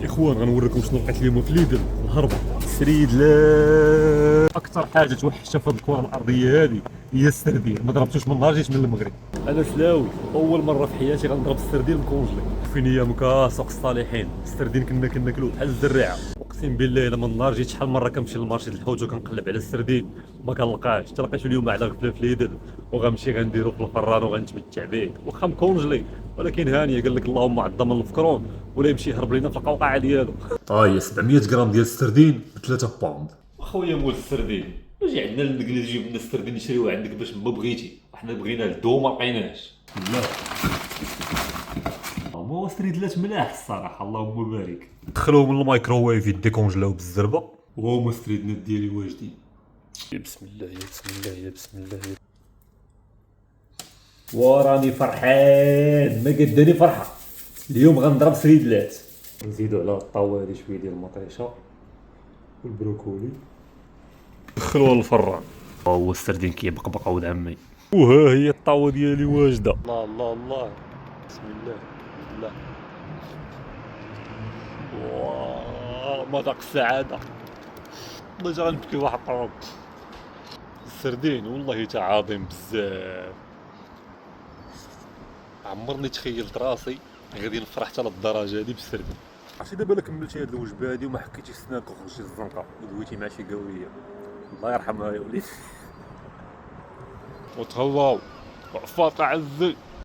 اخوان غنوريكم شنو لقيت اليوم في ليدل الهربه سريد. لا اكثر حاجه توحشها في الكره الارضيه هذه هي السردين. ما ضربتوش من نهار جيت من المغرب. انا سلاوي اول مره في حياتي غنضرب السردين مكونجلي. فين هي مكاسق الصالحين. السردين كنا كناكلوه بحال الزراعه. اقسم بالله الا من نهار جيت شحال مره كنمشي للمارشي د الحوت وكنقلب على السردين ما كنلقاش. تلقيت اليوم على غفله في ليدل وغنمشي غنديرو في الفران وغنتمتع به واخا مكونجلي. ولكن هانيه قال لك اللهم عظم الفكرون ولا يمشي يهرب لينا في القوقعه ديالو. طايه 700 غرام ديال السردين ب 3 باوند. اخويا مول السردين اجي عندنا المقله تجيب لنا السردين نشريوه عندك باش ما بغيتي وحنا بغينا الدو ما لقيناش. لا هو سريدلات ملاح الصراحه اللهم بارك. دخلوهم من الميكروويف يديكونجلاو بالزربه وهما ستريدنات ديالي واجدين. يا بسم الله يا بسم الله يا بسم الله يا وراني فرحان ما قداني فرحه. اليوم غنضرب سريدلات. نزيدو على الطاوه هادي شويه ديال المطيشه والبروكولي. دخلوها للفران. هو السردين كيبقبق ولد عمي. وها هي الطاوه ديالي واجده. الله الله الله بسم الله الله. واه مذاق السعاده. والله جا غنبكي واحد الطرب. السردين والله تا عظيم بزاف. عمرني تخيلت راسي غادي نفرح حتى للدرجه هادي بالسردين. عرفتي دابا الا كملتي هاد الوجبه هادي وما حكيتيش سنانك وخرجتي الزنقه ودويتي مع شي قهويه الله يرحمها يا وليدي. وتهواو وعفاط عزي.